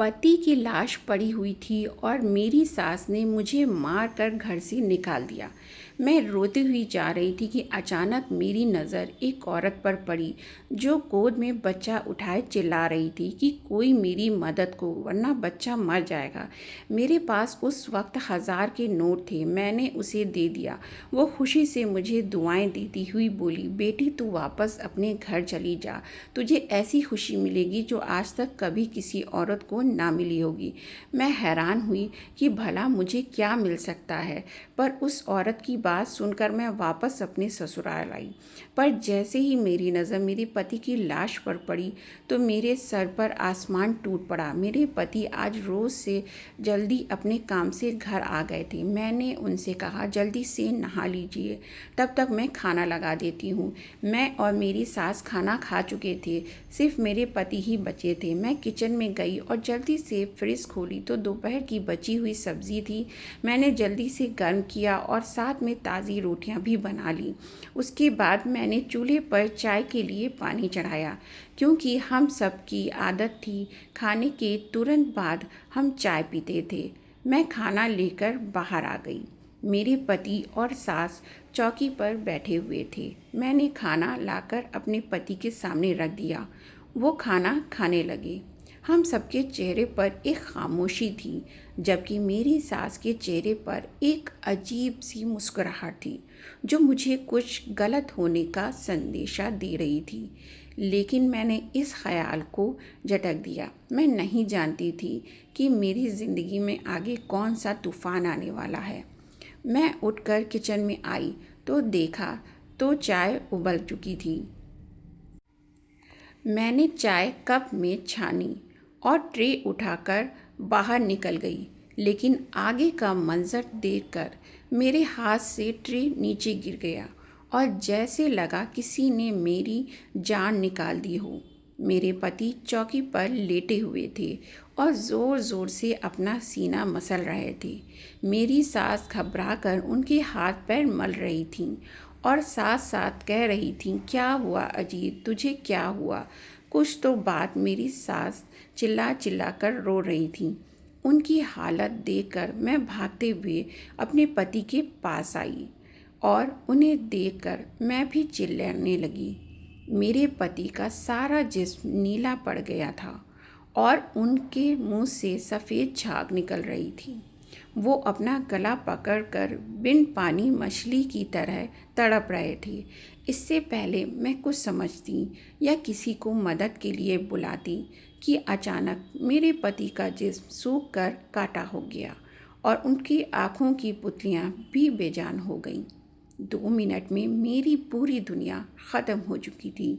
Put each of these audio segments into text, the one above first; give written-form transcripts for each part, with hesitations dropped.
पति की लाश पड़ी हुई थी और मेरी सास ने मुझे मारकर घर से निकाल दिया। मैं रोती हुई जा रही थी कि अचानक मेरी नज़र एक औरत पर पड़ी जो गोद में बच्चा उठाए चिल्ला रही थी कि कोई मेरी मदद को, वरना बच्चा मर जाएगा। मेरे पास उस वक्त 1000 के नोट थे। मैंने उसे दे दिया। वो खुशी से मुझे दुआएं देती हुई बोली, बेटी तू वापस अपने घर चली जा। तुझे ऐसी खुशी मिलेगी जो आज तक कभी किसी औरत को ना मिली होगी। मैं हैरान हुई कि भला मुझे क्या मिल सकता है, पर उस औरत की बात सुनकर मैं वापस अपने ससुराल आई। पर जैसे ही मेरी नज़र मेरे पति की लाश पर पड़ी तो मेरे सर पर आसमान टूट पड़ा। मेरे पति आज रोज़ से जल्दी अपने काम से घर आ गए थे। मैंने उनसे कहा, जल्दी से नहा लीजिए, तब तक मैं खाना लगा देती हूँ। मैं और मेरी सास खाना खा चुके थे, सिर्फ मेरे पति ही बचे थे। मैं किचन में गई और जल्दी से फ्रिज खोली तो दोपहर की बची हुई सब्जी थी। मैंने जल्दी से गर्म किया और साथ में ताज़ी रोटियां भी बना ली। उसके बाद मैंने चूल्हे पर चाय के लिए पानी चढ़ाया, क्योंकि हम सब की आदत थी खाने के तुरंत बाद हम चाय पीते थे। मैं खाना लेकर बाहर आ गई। मेरे पति और सास चौकी पर बैठे हुए थे। मैंने खाना लाकर अपने पति के सामने रख दिया। वो खाना खाने लगे। हम सबके चेहरे पर एक खामोशी थी, जबकि मेरी सास के चेहरे पर एक अजीब सी मुस्कुराहट थी जो मुझे कुछ गलत होने का संदेशा दे रही थी। लेकिन मैंने इस ख्याल को झटक दिया। मैं नहीं जानती थी कि मेरी ज़िंदगी में आगे कौन सा तूफ़ान आने वाला है। मैं उठकर किचन में आई तो देखा तो चाय उबल चुकी थी। मैंने चाय कप में छानी और ट्रे उठाकर बाहर निकल गई, लेकिन आगे का मंजर देखकर मेरे हाथ से ट्रे नीचे गिर गया और जैसे लगा किसी ने मेरी जान निकाल दी हो। मेरे पति चौकी पर लेटे हुए थे और ज़ोर ज़ोर से अपना सीना मसल रहे थे। मेरी सास घबराकर उनके हाथ पैर मल रही थीं और साथ साथ कह रही थीं, क्या हुआ अजीत, तुझे क्या हुआ? कुछ तो बात मेरी सास चिल्ला चिल्ला कर रो रही थी। उनकी हालत देखकर मैं भागते हुए अपने पति के पास आई और उन्हें देखकर मैं भी चिल्लाने लगी। मेरे पति का सारा जिस्म नीला पड़ गया था और उनके मुंह से सफ़ेद झाग निकल रही थी। वो अपना गला पकड़कर बिन पानी मछली की तरह तड़प रहे थे। इससे पहले मैं कुछ समझती या किसी को मदद के लिए बुलाती कि अचानक मेरे पति का जिस्म सूख कर काटा हो गया और उनकी आँखों की पुतलियाँ भी बेजान हो गईं। 2 मिनट में मेरी पूरी दुनिया ख़त्म हो चुकी थी।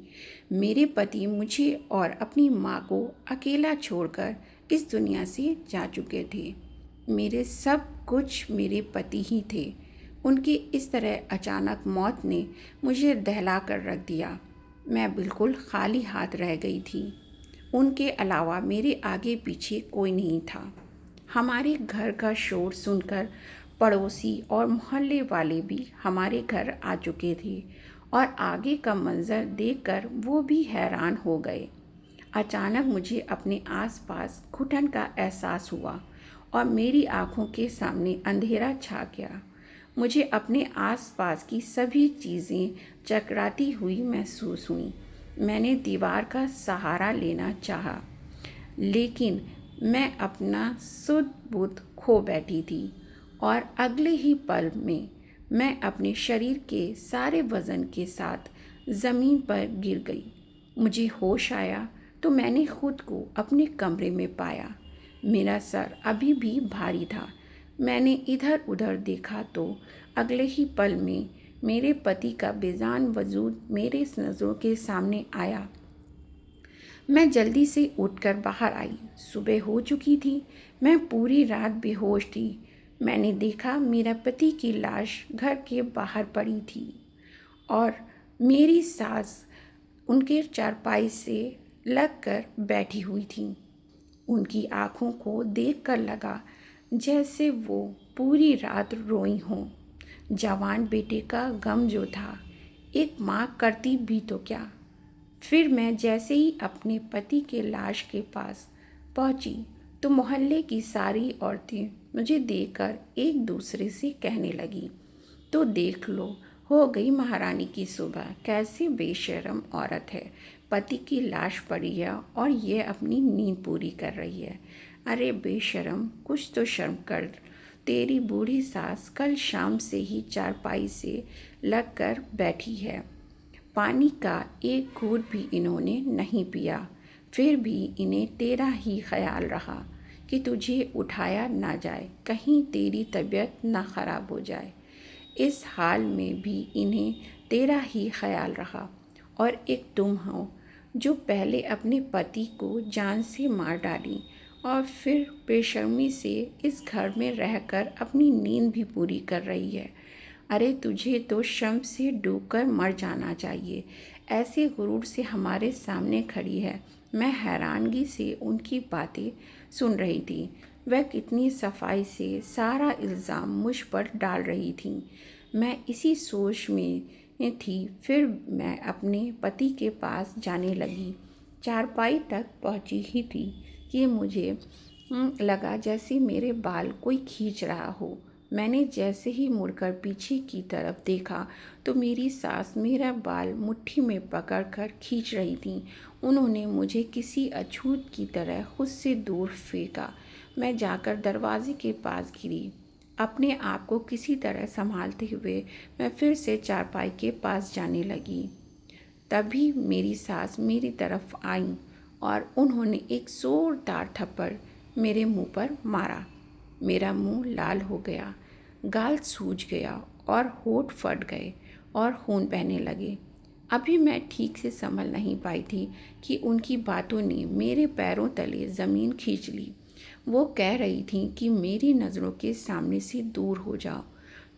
मेरे पति मुझे और अपनी माँ को अकेला छोड़कर इस दुनिया से जा चुके थे। मेरे सब कुछ मेरे पति ही थे। उनकी इस तरह अचानक मौत ने मुझे दहला कर रख दिया। मैं बिल्कुल खाली हाथ रह गई थी। उनके अलावा मेरे आगे पीछे कोई नहीं था। हमारे घर का शोर सुनकर पड़ोसी और मोहल्ले वाले भी हमारे घर आ चुके थे और आगे का मंजर देखकर वो भी हैरान हो गए। अचानक मुझे अपने आसपास घुटन का एहसास हुआ और मेरी आंखों के सामने अंधेरा छा गया। मुझे अपने आसपास की सभी चीज़ें चकराती हुई महसूस हुई। मैंने दीवार का सहारा लेना चाहा, लेकिन मैं अपना सुध बुध खो बैठी थी और अगले ही पल में मैं अपने शरीर के सारे वज़न के साथ ज़मीन पर गिर गई। मुझे होश आया तो मैंने खुद को अपने कमरे में पाया। मेरा सर अभी भी भारी था। मैंने इधर उधर देखा तो अगले ही पल में मेरे पति का बेजान वजूद मेरे नज़रों के सामने आया। मैं जल्दी से उठकर बाहर आई। सुबह हो चुकी थी। मैं पूरी रात बेहोश थी। मैंने देखा मेरा पति की लाश घर के बाहर पड़ी थी और मेरी सास उनके चारपाई से लगकर बैठी हुई थी। उनकी आँखों को देखकर लगा जैसे वो पूरी रात रोई हों। जवान बेटे का गम जो था, एक माँ करती भी तो क्या। फिर मैं जैसे ही अपने पति के लाश के पास पहुंची तो मोहल्ले की सारी औरतें मुझे देखकर एक दूसरे से कहने लगी, तो देख लो, हो गई महारानी की सुबह। कैसी बेशर्म औरत है, पति की लाश पड़ी है और ये अपनी नींद पूरी कर रही है। अरे बेशर्म, कुछ तो शर्म कर। तेरी बूढ़ी सास कल शाम से ही चारपाई से लग कर बैठी है, पानी का एक घूंट भी इन्होंने नहीं पिया। फिर भी इन्हें तेरा ही ख्याल रहा कि तुझे उठाया ना जाए, कहीं तेरी तबीयत ना खराब हो जाए। इस हाल में भी इन्हें तेरा ही ख्याल रहा। और एक तुम हो जो पहले अपने पति को जान से मार डाली और फिर बेशर्मी से इस घर में रहकर अपनी नींद भी पूरी कर रही है। अरे तुझे तो शर्म से डूबकर मर जाना चाहिए। ऐसे गुरूर से हमारे सामने खड़ी है। मैं हैरानगी से उनकी बातें सुन रही थी। वह कितनी सफाई से सारा इल्ज़ाम मुझ पर डाल रही थी। मैं इसी सोच में थी। फिर मैं अपने पति के पास जाने लगी। चारपाई तक पहुंची ही थी कि मुझे लगा जैसे मेरे बाल कोई खींच रहा हो। मैंने जैसे ही मुड़कर पीछे की तरफ देखा तो मेरी सास मेरा बाल मुट्ठी में पकड़कर खींच रही थी। उन्होंने मुझे किसी अछूत की तरह खुद से दूर फेंका। मैं जाकर दरवाजे के पास गिरी। अपने आप को किसी तरह संभालते हुए मैं फिर से चारपाई के पास जाने लगी। तभी मेरी सास मेरी तरफ आई और उन्होंने एक जोरदार थप्पड़ मेरे मुंह पर मारा। मेरा मुंह लाल हो गया, गाल सूज गया और होंठ फट गए और खून बहने लगे। अभी मैं ठीक से संभल नहीं पाई थी कि उनकी बातों ने मेरे पैरों तले ज़मीन खींच ली। वो कह रही थी कि मेरी नज़रों के सामने से दूर हो जाओ।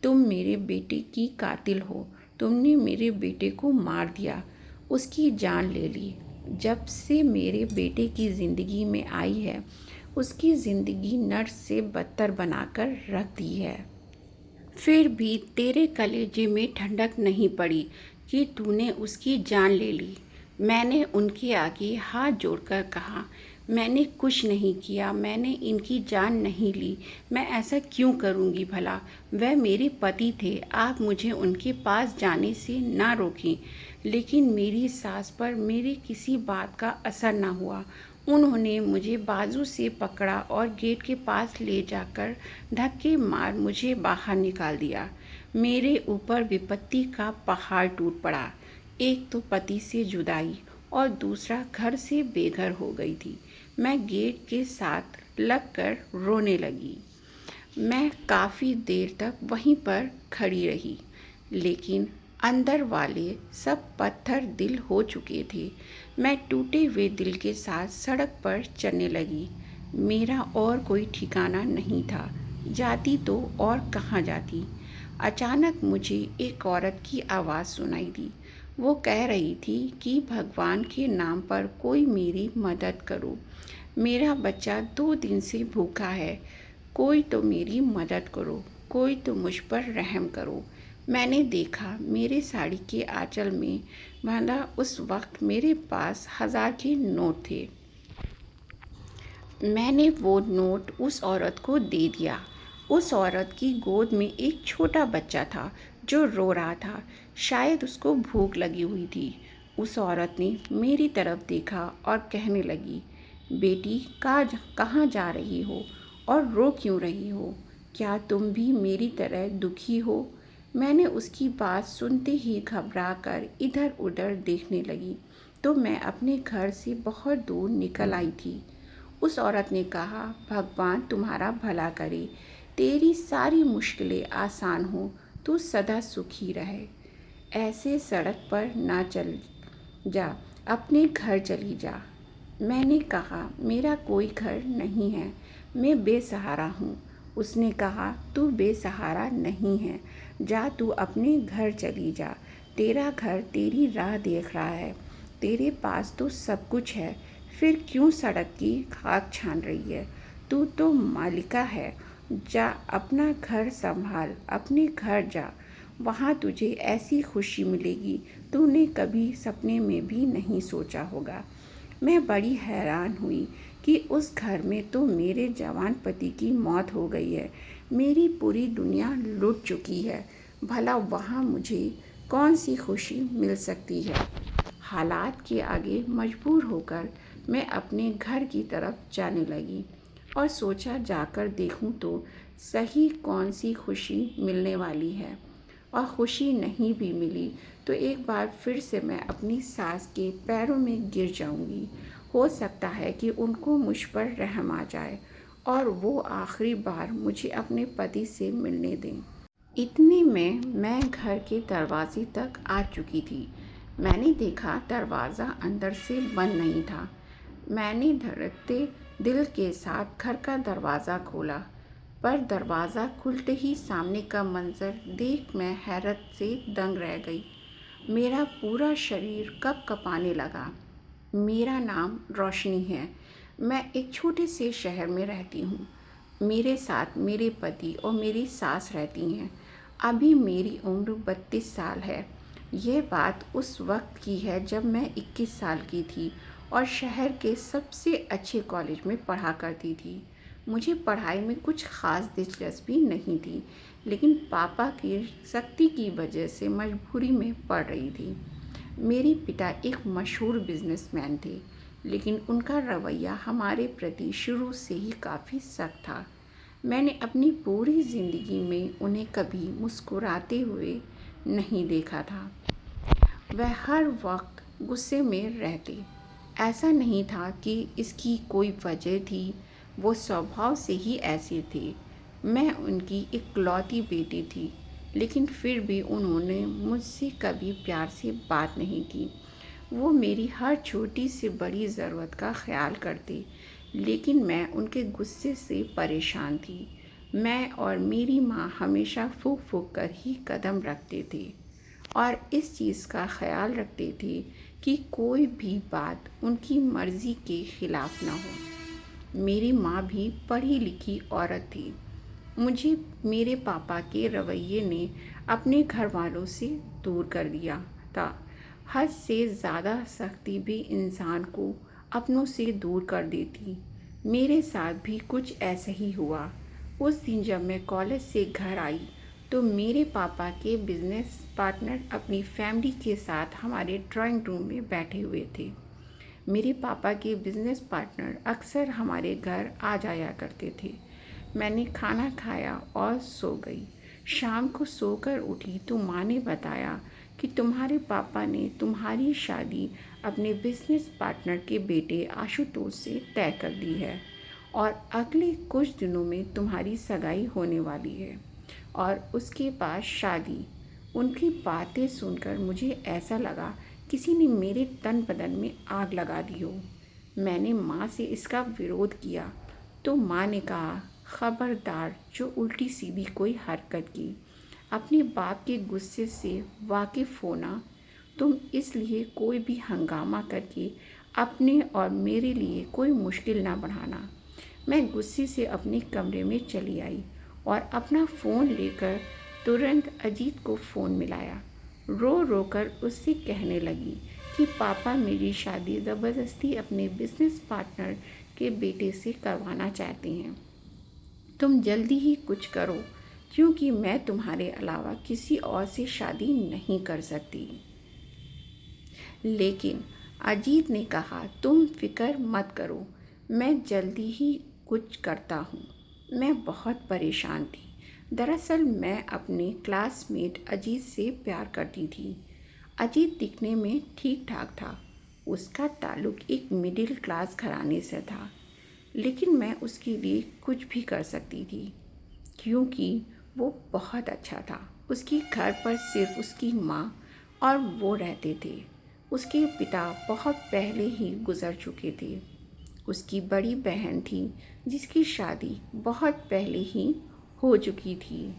तुम मेरे बेटे की कातिल हो। तुमने मेरे बेटे को मार दिया, उसकी जान ले ली। जब से मेरे बेटे की ज़िंदगी में आई है, उसकी ज़िंदगी नर्क से बदतर बनाकर रख दी है। फिर भी तेरे कलेजे में ठंडक नहीं पड़ी कि तूने उसकी जान ले ली। मैंने उनके आगे हाथ जोड़कर कहा, मैंने कुछ नहीं किया, मैंने इनकी जान नहीं ली। मैं ऐसा क्यों करूंगी भला? वह मेरे पति थे, आप मुझे उनके पास जाने से ना रोकें। लेकिन मेरी सास पर मेरी किसी बात का असर ना हुआ। उन्होंने मुझे बाजू से पकड़ा और गेट के पास ले जाकर धक्के मार मुझे बाहर निकाल दिया। मेरे ऊपर विपत्ति का पहाड़ टूट पड़ा। एक तो पति से जुदाई और दूसरा घर से बेघर हो गई थी। मैं गेट के साथ लगकर रोने लगी। मैं काफ़ी देर तक वहीं पर खड़ी रही, लेकिन अंदर वाले सब पत्थर दिल हो चुके थे। मैं टूटे हुए दिल के साथ सड़क पर चलने लगी। मेरा और कोई ठिकाना नहीं था। जाती तो और कहाँ जाती। अचानक मुझे एक औरत की आवाज़ सुनाई दी। वो कह रही थी कि भगवान के नाम पर कोई मेरी मदद करो। मेरा बच्चा 2 दिन से भूखा है। कोई तो मेरी मदद करो, कोई तो मुझ पर रहम करो। मैंने देखा मेरे साड़ी के आंचल में बांधा उस वक्त मेरे पास 1000 के नोट थे। मैंने वो नोट उस औरत को दे दिया। उस औरत की गोद में एक छोटा बच्चा था जो रो रहा था। शायद उसको भूख लगी हुई थी। उस औरत ने मेरी तरफ देखा और कहने लगी, बेटी कहाँ जा रही हो और रो क्यों रही हो? क्या तुम भी मेरी तरह दुखी हो? मैंने उसकी बात सुनते ही घबरा कर इधर उधर देखने लगी तो मैं अपने घर से बहुत दूर निकल आई थी। उस औरत ने कहा, भगवान तुम्हारा भला करे, तेरी सारी मुश्किलें आसान हो, तू सदा सुखी रहे। ऐसे सड़क पर ना चल जा, अपने घर चली जा। मैंने कहा, मेरा कोई घर नहीं है, मैं बेसहारा हूँ। उसने कहा, तू बेसहारा नहीं है, जा तू अपने घर चली जा। तेरा घर तेरी राह देख रहा है। तेरे पास तो सब कुछ है, फिर क्यों सड़क की खाक छान रही है? तू तो मालिका है। जा अपना घर संभाल, अपने घर जा। वहाँ तुझे ऐसी खुशी मिलेगी तूने कभी सपने में भी नहीं सोचा होगा। मैं बड़ी हैरान हुई कि उस घर में तो मेरे जवान पति की मौत हो गई है। मेरी पूरी दुनिया लुट चुकी है। भला वहाँ मुझे कौन सी खुशी मिल सकती है। हालात के आगे मजबूर होकर मैं अपने घर की तरफ जाने लगी और सोचा जाकर देखूं तो सही कौन सी खुशी मिलने वाली है। और खुशी नहीं भी मिली तो एक बार फिर से मैं अपनी सास के पैरों में गिर जाऊंगी। हो सकता है कि उनको मुझ पर रहम आ जाए और वो आखिरी बार मुझे अपने पति से मिलने दें। इतने में मैं घर के दरवाजे तक आ चुकी थी। मैंने देखा दरवाज़ा अंदर से बंद नहीं था। मैंने धड़कते दिल के साथ घर का दरवाज़ा खोला, पर दरवाज़ा खुलते ही सामने का मंजर देख मैं हैरत से दंग रह गई। मेरा पूरा शरीर कँपकँपाने लगा। मेरा नाम रोशनी है। मैं एक छोटे से शहर में रहती हूँ। मेरे साथ मेरे पति और मेरी सास रहती हैं। अभी मेरी उम्र 32 साल है। ये बात उस वक्त की है जब मैं 21 साल की थी और शहर के सबसे अच्छे कॉलेज में पढ़ा करती थी। मुझे पढ़ाई में कुछ ख़ास दिलचस्पी नहीं थी, लेकिन पापा की सख्ती की वजह से मजबूरी में पढ़ रही थी। मेरे पिता एक मशहूर बिजनेसमैन थे, लेकिन उनका रवैया हमारे प्रति शुरू से ही काफ़ी सख्त था। मैंने अपनी पूरी ज़िंदगी में उन्हें कभी मुस्कुराते हुए नहीं देखा था। वह हर वक्त गुस्से में रहते। ऐसा नहीं था कि इसकी कोई वजह थी, वो स्वभाव से ही ऐसे थे। मैं उनकी इकलौती बेटी थी, लेकिन फिर भी उन्होंने मुझसे कभी प्यार से बात नहीं की। वो मेरी हर छोटी से बड़ी ज़रूरत का ख्याल करते, लेकिन मैं उनके गुस्से से परेशान थी। मैं और मेरी माँ हमेशा फूँक फूँक कर ही कदम रखते थे और इस चीज़ का ख्याल रखते थे कि कोई भी बात उनकी मर्ज़ी के ख़िलाफ़ ना हो। मेरी माँ भी पढ़ी लिखी औरत थी। मुझे मेरे पापा के रवैये ने अपने घर वालों से दूर कर दिया था। हद से ज़्यादा सख्ती भी इंसान को अपनों से दूर कर देती। मेरे साथ भी कुछ ऐसा ही हुआ। उस दिन जब मैं कॉलेज से घर आई तो मेरे पापा के बिजनेस पार्टनर अपनी फैमिली के साथ हमारे ड्राइंग रूम में बैठे हुए थे। मेरे पापा के बिजनेस पार्टनर अक्सर हमारे घर आ जाया करते थे। मैंने खाना खाया और सो गई। शाम को सोकर उठी तो माँ ने बताया कि तुम्हारे पापा ने तुम्हारी शादी अपने बिजनेस पार्टनर के बेटे आशुतोष से तय कर दी है और अगले कुछ दिनों में तुम्हारी सगाई होने वाली है और उसके बाद शादी। उनकी बातें सुनकर मुझे ऐसा लगा किसी ने मेरे तन बदन में आग लगा दी हो। मैंने माँ से इसका विरोध किया तो माँ ने कहा, खबरदार जो उल्टी सीधी कोई हरकत की। अपने बाप के गुस्से से वाकिफ़ होना, तुम इसलिए कोई भी हंगामा करके अपने और मेरे लिए कोई मुश्किल ना बढ़ाना। मैं गुस्से से अपने कमरे में चली आई और अपना फ़ोन लेकर तुरंत अजीत को फ़ोन मिलाया। रो रो कर उससे कहने लगी कि पापा मेरी शादी ज़बरदस्ती अपने बिजनेस पार्टनर के बेटे से करवाना चाहते हैं। तुम जल्दी ही कुछ करो, क्योंकि मैं तुम्हारे अलावा किसी और से शादी नहीं कर सकती। लेकिन अजीत ने कहा, तुम फिक्र मत करो, मैं जल्दी ही कुछ करता हूँ। मैं बहुत परेशान थी। दरअसल मैं अपने क्लासमेट अजीत से प्यार करती थी। अजीत दिखने में ठीक ठाक था। उसका ताल्लुक एक मिडिल क्लास घराने से था, लेकिन मैं उसके लिए कुछ भी कर सकती थी, क्योंकि वो बहुत अच्छा था। उसके घर पर सिर्फ उसकी माँ और वो रहते थे। उसके पिता बहुत पहले ही गुजर चुके थे। उसकी बड़ी बहन थी जिसकी शादी बहुत पहले ही हो चुकी थी।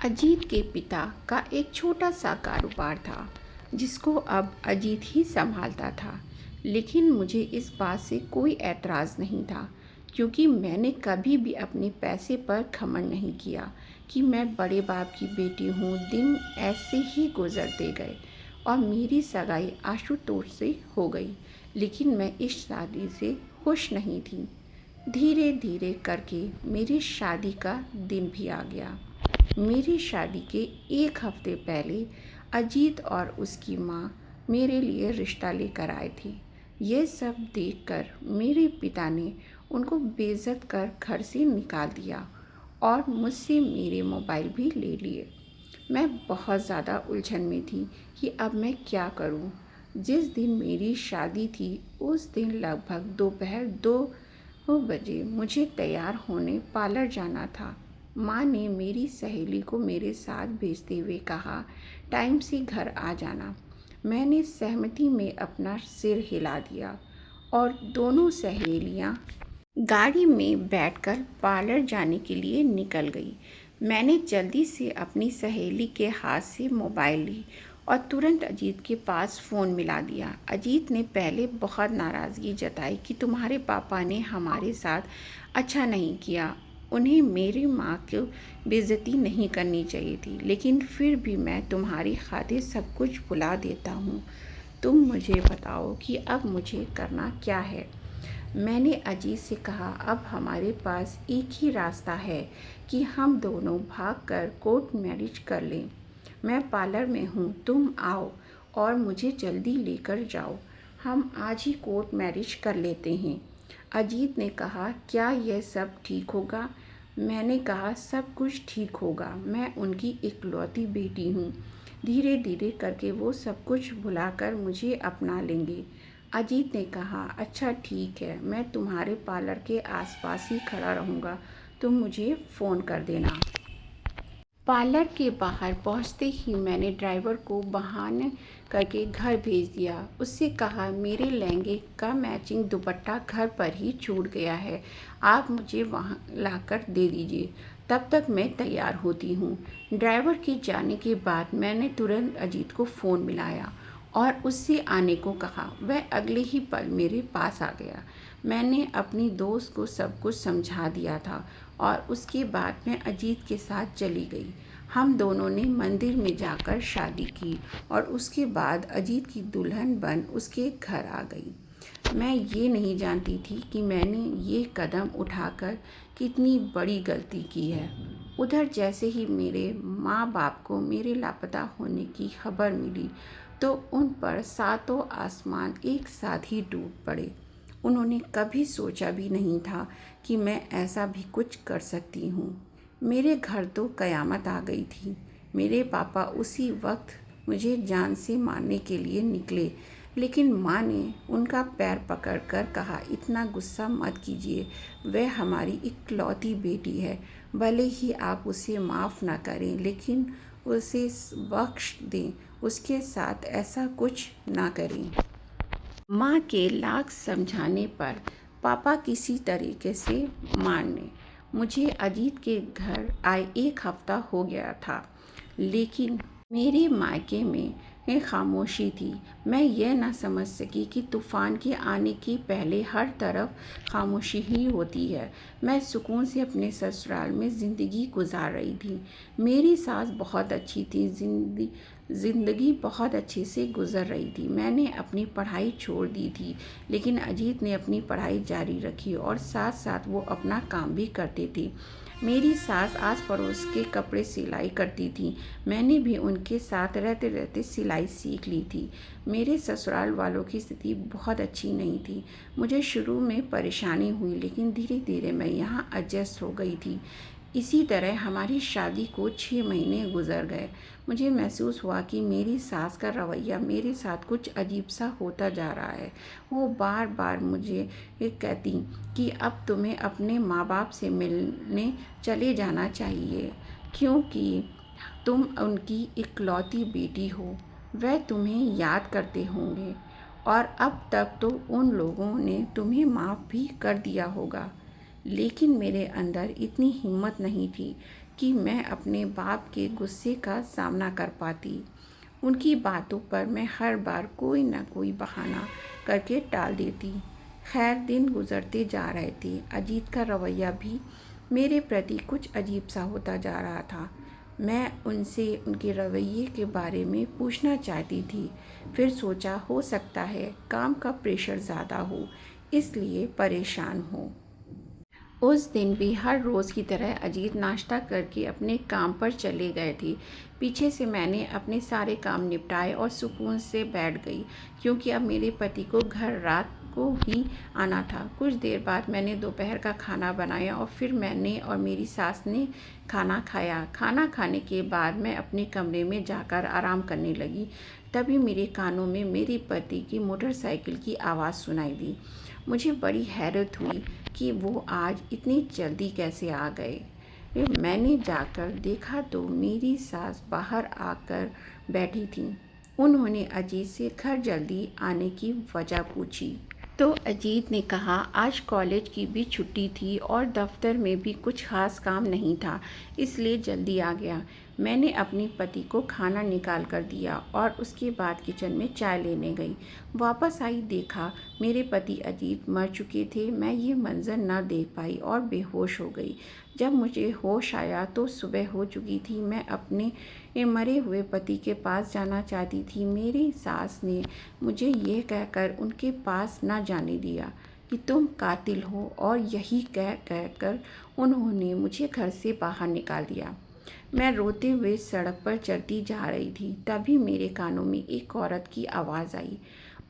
अजीत के पिता का एक छोटा सा कारोबार था जिसको अब अजीत ही संभालता था, लेकिन मुझे इस बात से कोई एतराज़ नहीं था, क्योंकि मैंने कभी भी अपने पैसे पर घमंड नहीं किया कि मैं बड़े बाप की बेटी हूँ। दिन ऐसे ही गुजरते गए और मेरी सगाई आशुतोष से हो गई, लेकिन मैं इस शादी से खुश नहीं थी। धीरे धीरे करके मेरी शादी का दिन भी आ गया। मेरी शादी के एक हफ्ते पहले अजीत और उसकी माँ मेरे लिए रिश्ता लेकर आए थे। ये सब देखकर मेरे पिता ने उनको बेइज्जत कर घर से निकाल दिया और मुझसे मेरे मोबाइल भी ले लिए। मैं बहुत ज़्यादा उलझन में थी कि अब मैं क्या करूं। जिस दिन मेरी शादी थी उस दिन लगभग दोपहर 2 बजे मुझे तैयार होने पार्लर जाना था। माँ ने मेरी सहेली को मेरे साथ भेजते हुए कहा, टाइम से घर आ जाना। मैंने सहमति में अपना सिर हिला दिया और दोनों सहेलियाँ गाड़ी में बैठकर पार्लर जाने के लिए निकल गई। मैंने जल्दी से अपनी सहेली के हाथ से मोबाइल ली और तुरंत अजीत के पास फ़ोन मिला दिया। अजीत ने पहले बहुत नाराज़गी जताई कि तुम्हारे पापा ने हमारे साथ अच्छा नहीं किया, उन्हें मेरी माँ को बेइज्जती नहीं करनी चाहिए थी, लेकिन फिर भी मैं तुम्हारी खातिर सब कुछ भुला देता हूँ। तुम मुझे बताओ कि अब मुझे करना क्या है। मैंने अजीत से कहा, अब हमारे पास एक ही रास्ता है कि हम दोनों भागकर कोर्ट मैरिज कर लें। मैं पार्लर में हूँ, तुम आओ और मुझे जल्दी लेकर जाओ। हम आज ही कोर्ट मैरिज कर लेते हैं। अजीत ने कहा, क्या यह सब ठीक होगा? मैंने कहा, सब कुछ ठीक होगा, मैं उनकी इकलौती बेटी हूँ। धीरे धीरे करके वो सब कुछ भुलाकर मुझे अपना लेंगे। अजीत ने कहा, अच्छा ठीक है, मैं तुम्हारे पार्लर के आसपास ही खड़ा रहूँगा, तुम मुझे फ़ोन कर देना। पार्लर के बाहर पहुंचते ही मैंने ड्राइवर को बहाने करके घर भेज दिया। उससे कहा, मेरे लहंगे का मैचिंग दुपट्टा घर पर ही छूट गया है, आप मुझे वहां लाकर दे दीजिए, तब तक मैं तैयार होती हूँ। ड्राइवर के जाने के बाद मैंने तुरंत अजीत को फ़ोन मिलाया और उससे आने को कहा। वह अगले ही पल मेरे पास आ गया। मैंने अपनी दोस्त को सब कुछ समझा दिया था और उसके बाद मैं अजीत के साथ चली गई। हम दोनों ने मंदिर में जाकर शादी की और उसके बाद अजीत की दुल्हन बन उसके घर आ गई। मैं ये नहीं जानती थी कि मैंने ये कदम उठाकर कितनी बड़ी गलती की है। उधर जैसे ही मेरे माँ बाप को मेरे लापता होने की खबर मिली तो उन पर सातों आसमान एक साथ ही टूट पड़े। उन्होंने कभी सोचा भी नहीं था कि मैं ऐसा भी कुछ कर सकती हूँ। मेरे घर तो कयामत आ गई थी। मेरे पापा उसी वक्त मुझे जान से मारने के लिए निकले, लेकिन माँ ने उनका पैर पकड़कर कहा, इतना गुस्सा मत कीजिए, वह हमारी इकलौती बेटी है, भले ही आप उसे माफ़ ना करें लेकिन उसे बख्श दें, उसके साथ ऐसा कुछ ना करें। माँ के लाख समझाने पर पापा किसी तरीके से माने। मुझे अजीत के घर आए एक हफ्ता हो गया था, लेकिन मेरे मायके में खामोशी थी। मैं यह ना समझ सकी कि तूफ़ान के आने के पहले हर तरफ खामोशी ही होती है। मैं सुकून से अपने ससुराल में ज़िंदगी गुजार रही थी। मेरी सास बहुत अच्छी थी, ज़िंदगी बहुत अच्छे से गुजर रही थी। मैंने अपनी पढ़ाई छोड़ दी थी, लेकिन अजीत ने अपनी पढ़ाई जारी रखी और साथ साथ वो अपना काम भी करते थे। मेरी सास आस पड़ोस के कपड़े सिलाई करती थी। मैंने भी उनके साथ रहते रहते सिलाई सीख ली थी। मेरे ससुराल वालों की स्थिति बहुत अच्छी नहीं थी। मुझे शुरू में परेशानी हुई, लेकिन धीरे धीरे मैं यहाँ एडजस्ट हो गई थी। इसी तरह हमारी शादी को 6 महीने गुजर गए। मुझे महसूस हुआ कि मेरी सास का रवैया मेरे साथ कुछ अजीब सा होता जा रहा है। वो बार बार मुझे कहती कि अब तुम्हें अपने माँ बाप से मिलने चले जाना चाहिए, क्योंकि तुम उनकी इकलौती बेटी हो, वह तुम्हें याद करते होंगे और अब तक तो उन लोगों ने तुम्हें माफ़ भी कर दिया होगा। लेकिन मेरे अंदर इतनी हिम्मत नहीं थी कि मैं अपने बाप के गुस्से का सामना कर पाती। उनकी बातों पर मैं हर बार कोई ना कोई बहाना करके टाल देती। खैर, दिन गुजरते जा रहे थे। अजीत का रवैया भी मेरे प्रति कुछ अजीब सा होता जा रहा था। मैं उनसे उनके रवैये के बारे में पूछना चाहती थी, फिर सोचा हो सकता है काम का प्रेशर ज़्यादा हो इसलिए परेशान हो। उस दिन भी हर रोज़ की तरह अजीत नाश्ता करके अपने काम पर चले गए थे। पीछे से मैंने अपने सारे काम निपटाए और सुकून से बैठ गई, क्योंकि अब मेरे पति को घर रात को ही आना था। कुछ देर बाद मैंने दोपहर का खाना बनाया और फिर मैंने और मेरी सास ने खाना खाया। खाना खाने के बाद मैं अपने कमरे में जाकर आराम करने लगी। तभी मेरे कानों में मेरे पति की मोटरसाइकिल की आवाज़ सुनाई दी। मुझे बड़ी हैरत हुई कि वो आज इतनी जल्दी कैसे आ गए। मैंने जाकर देखा तो मेरी सास बाहर आकर बैठी थीं। उन्होंने अजीत से घर जल्दी आने की वजह पूछी तो अजीत ने कहा आज कॉलेज की भी छुट्टी थी और दफ्तर में भी कुछ खास काम नहीं था, इसलिए जल्दी आ गया। मैंने अपने पति को खाना निकाल कर दिया और उसके बाद किचन में चाय लेने गई। वापस आई, देखा मेरे पति अजीत मर चुके थे। मैं ये मंजर न देख पाई और बेहोश हो गई। जब मुझे होश आया तो सुबह हो चुकी थी। मैं अपने मरे हुए पति के पास जाना चाहती थी। मेरी सास ने मुझे ये कहकर उनके पास न जाने दिया कि तुम कातिल हो, और यही कहकर उन्होंने मुझे घर से बाहर निकाल दिया। मैं रोते हुए सड़क पर चलती जा रही थी, तभी मेरे कानों में एक औरत की आवाज़ आई।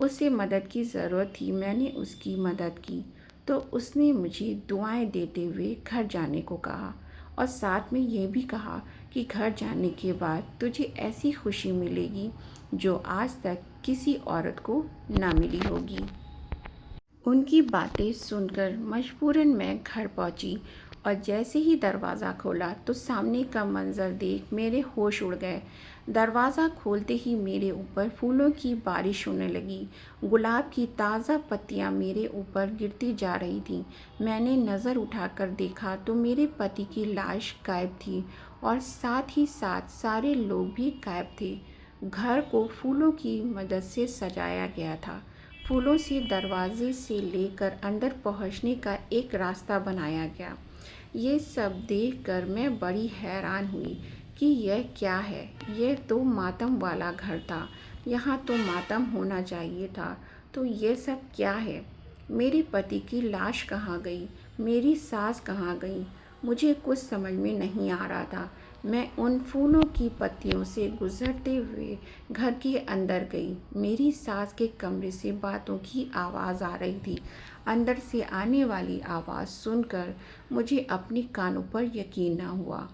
उसे मदद की ज़रूरत थी। मैंने उसकी मदद की तो उसने मुझे दुआएं देते हुए घर जाने को कहा, और साथ में ये भी कहा कि घर जाने के बाद तुझे ऐसी खुशी मिलेगी जो आज तक किसी औरत को ना मिली होगी। उनकी बातें सुनकर मजबूरन मैं घर पहुंची, और जैसे ही दरवाज़ा खोला तो सामने का मंजर देख मेरे होश उड़ गए। दरवाज़ा खोलते ही मेरे ऊपर फूलों की बारिश होने लगी। गुलाब की ताज़ा पत्तियां मेरे ऊपर गिरती जा रही थीं। मैंने नज़र उठाकर देखा तो मेरे पति की लाश गायब थी, और साथ ही साथ सारे लोग भी गायब थे। घर को फूलों की मदद से सजाया गया था। फूलों से दरवाजे से लेकर अंदर पहुंचने का एक रास्ता बनाया गया। ये सब देखकर मैं बड़ी हैरान हुई कि यह क्या है। यह तो मातम वाला घर था, यहाँ तो मातम होना चाहिए था। तो ये सब क्या है? मेरे पति की लाश कहाँ गई? मेरी सास कहाँ गई? मुझे कुछ समझ में नहीं आ रहा था। मैं उन फूलों की पत्तियों से गुजरते हुए घर के अंदर गई। मेरी सास के कमरे से बातों की आवाज़ आ रही थी। अंदर से आने वाली आवाज़ सुनकर मुझे अपने कानों पर यकीन न हुआ,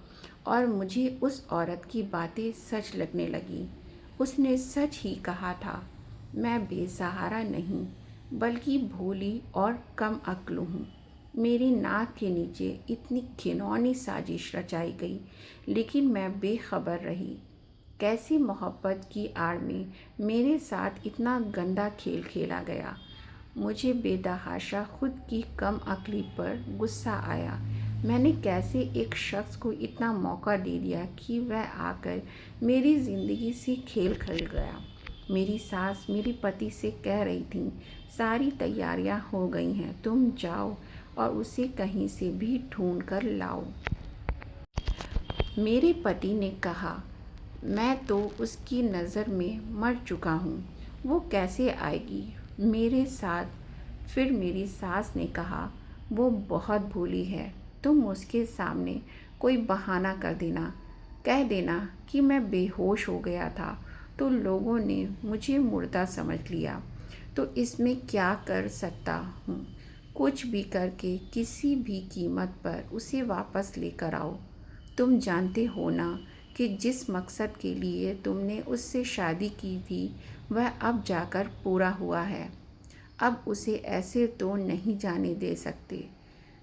और मुझे उस औरत की बातें सच लगने लगी। उसने सच ही कहा था, मैं बेसहारा नहीं बल्कि भोली और कम अक्ल हूँ। मेरी नाक के नीचे इतनी घिनौनी साजिश रचाई गई, लेकिन मैं बेखबर रही। कैसी मोहब्बत की आड़ में मेरे साथ इतना गंदा खेल खेला गया। मुझे बेतहाशा खुद की कम अक्ली पर गुस्सा आया। मैंने कैसे एक शख्स को इतना मौका दे दिया कि वह आकर मेरी ज़िंदगी से खेल खेल गया। मेरी सास मेरे पति से कह रही थी, सारी तैयारियां हो गई हैं, तुम जाओ और उसे कहीं से भी ढूंढ कर लाओ। मेरे पति ने कहा, मैं तो उसकी नज़र में मर चुका हूँ, वो कैसे आएगी मेरे साथ? फिर मेरी सास ने कहा, वो बहुत भोली है, तुम उसके सामने कोई बहाना कर देना, कह देना कि मैं बेहोश हो गया था तो लोगों ने मुझे मुर्दा समझ लिया। तो इसमें क्या कर सकता हूँ? कुछ भी करके किसी भी कीमत पर उसे वापस लेकर आओ। तुम जानते हो ना कि जिस मकसद के लिए तुमने उससे शादी की थी वह अब जाकर पूरा हुआ है। अब उसे ऐसे तो नहीं जाने दे सकते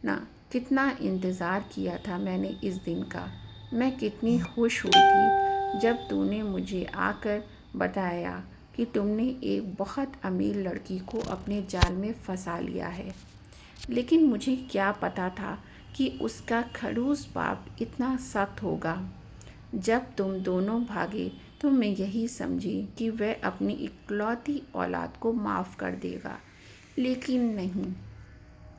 ना। कितना इंतज़ार किया था मैंने इस दिन का। मैं कितनी खुश हुई थी जब तूने मुझे आकर बताया कि तुमने एक बहुत अमीर लड़की को अपने जाल में फंसा लिया है। लेकिन मुझे क्या पता था कि उसका खड़ूस बाप इतना सख्त होगा। जब तुम दोनों भागे तो मैं यही समझी कि वह अपनी इकलौती औलाद को माफ़ कर देगा, लेकिन नहीं।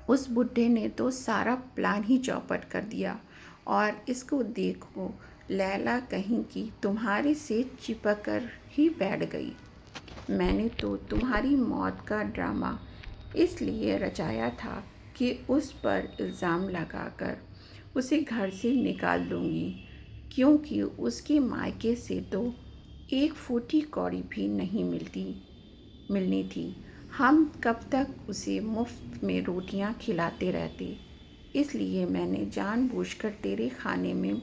उस बुढ़े ने तो सारा प्लान ही चौपट कर दिया। और इसको देखो, लैला कहीं की तुम्हारे से चिपक कर ही बैठ गई। मैंने तो तुम्हारी मौत का ड्रामा इसलिए रचाया था कि उस पर इल्ज़ाम लगाकर उसे घर से निकाल दूंगी, क्योंकि उसके मायके से तो एक फूटी कौड़ी भी नहीं मिलनी थी। हम कब तक उसे मुफ्त में रोटियां खिलाते रहते। इसलिए मैंने जानबूझकर तेरे खाने में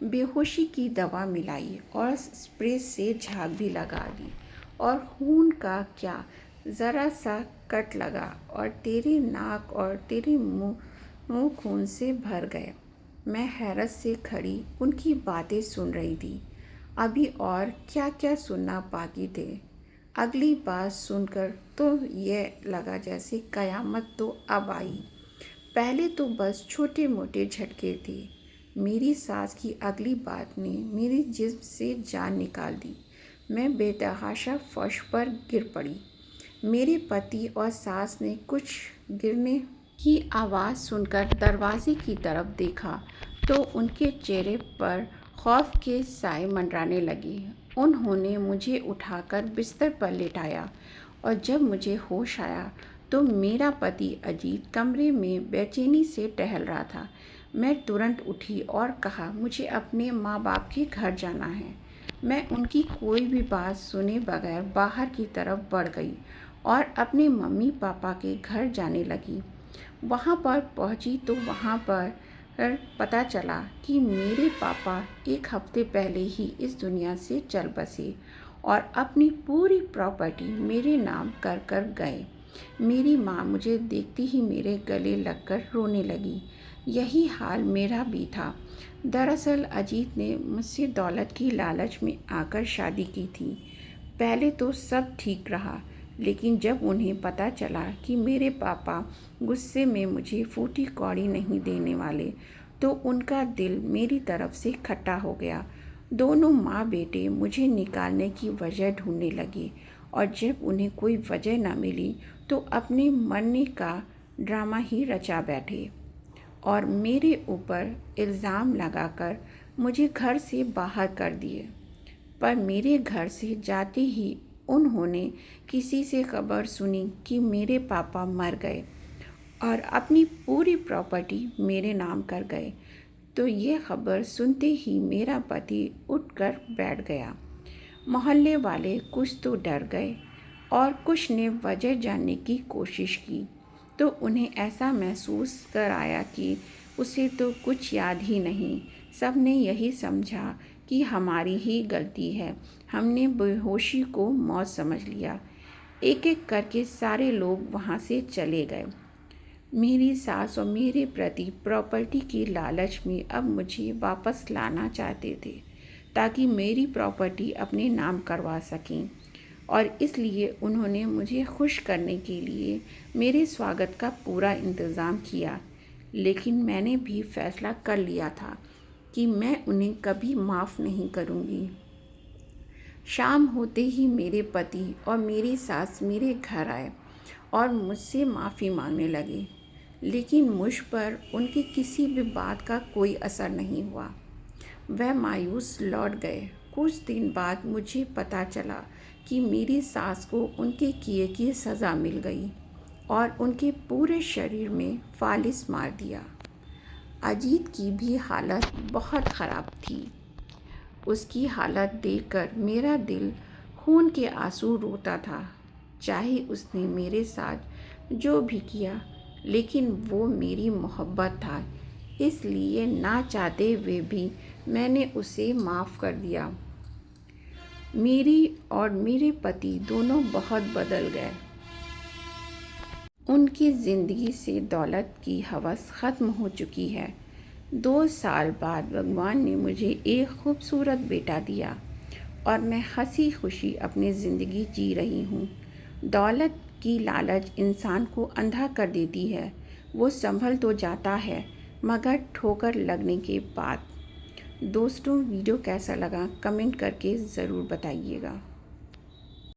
बेहोशी की दवा मिलाई और स्प्रे से झाग भी लगा दी, और खून का क्या ज़रा सा कट लगा और तेरे नाक और तेरे मुंह खून से भर गए। मैं हैरत से खड़ी उनकी बातें सुन रही थी। अभी और क्या क्या सुनना बाकी थे। अगली बात सुनकर तो यह लगा जैसे कयामत तो अब आई। पहले तो बस छोटे मोटे झटके थे। मेरी सास की अगली बात ने मेरी जिस्म से जान निकाल दी। मैं बेतहाशा फर्श पर गिर पड़ी। मेरे पति और सास ने कुछ गिरने की आवाज़ सुनकर दरवाजे की तरफ देखा तो उनके चेहरे पर खौफ के साए मंडराने लगे। उन्होंने मुझे उठाकर बिस्तर पर लेटाया और जब मुझे होश आया तो मेरा पति अजीत कमरे में बेचैनी से टहल रहा था। मैं तुरंत उठी और कहा, मुझे अपने माँ बाप के घर जाना है। मैं उनकी कोई भी बात सुने बगैर बाहर की तरफ बढ़ गई और अपने मम्मी पापा के घर जाने लगी। वहाँ पर पहुँची तो वहाँ पर पता चला कि मेरे पापा एक हफ्ते पहले ही इस दुनिया से चल बसे और अपनी पूरी प्रॉपर्टी मेरे नाम कर कर गए। मेरी माँ मुझे देखती ही मेरे गले लगकर रोने लगी। यही हाल मेरा भी था। दरअसल अजीत ने मुझसे दौलत की लालच में आकर शादी की थी। पहले तो सब ठीक रहा, लेकिन जब उन्हें पता चला कि मेरे पापा गुस्से में मुझे फूटी कौड़ी नहीं देने वाले, तो उनका दिल मेरी तरफ से खट्टा हो गया। दोनों माँ बेटे मुझे निकालने की वजह ढूंढने लगे और जब उन्हें कोई वजह न मिली तो अपने मरने का ड्रामा ही रचा बैठे और मेरे ऊपर इल्ज़ाम लगाकर मुझे घर से बाहर कर दिए। पर मेरे घर से जाते ही उन्होंने किसी से खबर सुनी कि मेरे पापा मर गए और अपनी पूरी प्रॉपर्टी मेरे नाम कर गए। तो ये खबर सुनते ही मेरा पति उठकर बैठ गया। मोहल्ले वाले कुछ तो डर गए और कुछ ने वजह जानने की कोशिश की, तो उन्हें ऐसा महसूस कर आया कि उसे तो कुछ याद ही नहीं। सब ने यही समझा कि हमारी ही गलती है, हमने बेहोशी को मौत समझ लिया। एक एक करके सारे लोग वहाँ से चले गए। मेरी सास और मेरे प्रति प्रॉपर्टी की लालच में अब मुझे वापस लाना चाहते थे ताकि मेरी प्रॉपर्टी अपने नाम करवा सकें, और इसलिए उन्होंने मुझे खुश करने के लिए मेरे स्वागत का पूरा इंतज़ाम किया। लेकिन मैंने भी फैसला कर लिया था कि मैं उन्हें कभी माफ़ नहीं करूँगी। शाम होते ही मेरे पति और मेरी सास मेरे घर आए और मुझसे माफ़ी मांगने लगे, लेकिन मुझ पर उनकी किसी भी बात का कोई असर नहीं हुआ। वह मायूस लौट गए। कुछ दिन बाद मुझे पता चला कि मेरी सास को उनके किए की सज़ा मिल गई और उनके पूरे शरीर में फालिस मार दिया। अजीत की भी हालत बहुत ख़राब थी। उसकी हालत देखकर मेरा दिल खून के आंसू रोता था। चाहे उसने मेरे साथ जो भी किया, लेकिन वो मेरी मोहब्बत था, इसलिए ना चाहते हुए भी मैंने उसे माफ़ कर दिया। मेरी और मेरे पति दोनों बहुत बदल गए। उनकी ज़िंदगी से दौलत की हवस ख़त्म हो चुकी है। 2 साल बाद भगवान ने मुझे एक खूबसूरत बेटा दिया और मैं हंसी खुशी अपनी ज़िंदगी जी रही हूँ। दौलत की लालच इंसान को अंधा कर देती है। वो संभल तो जाता है, मगर ठोकर लगने के बाद। दोस्तों, वीडियो कैसा लगा कमेंट करके ज़रूर बताइएगा।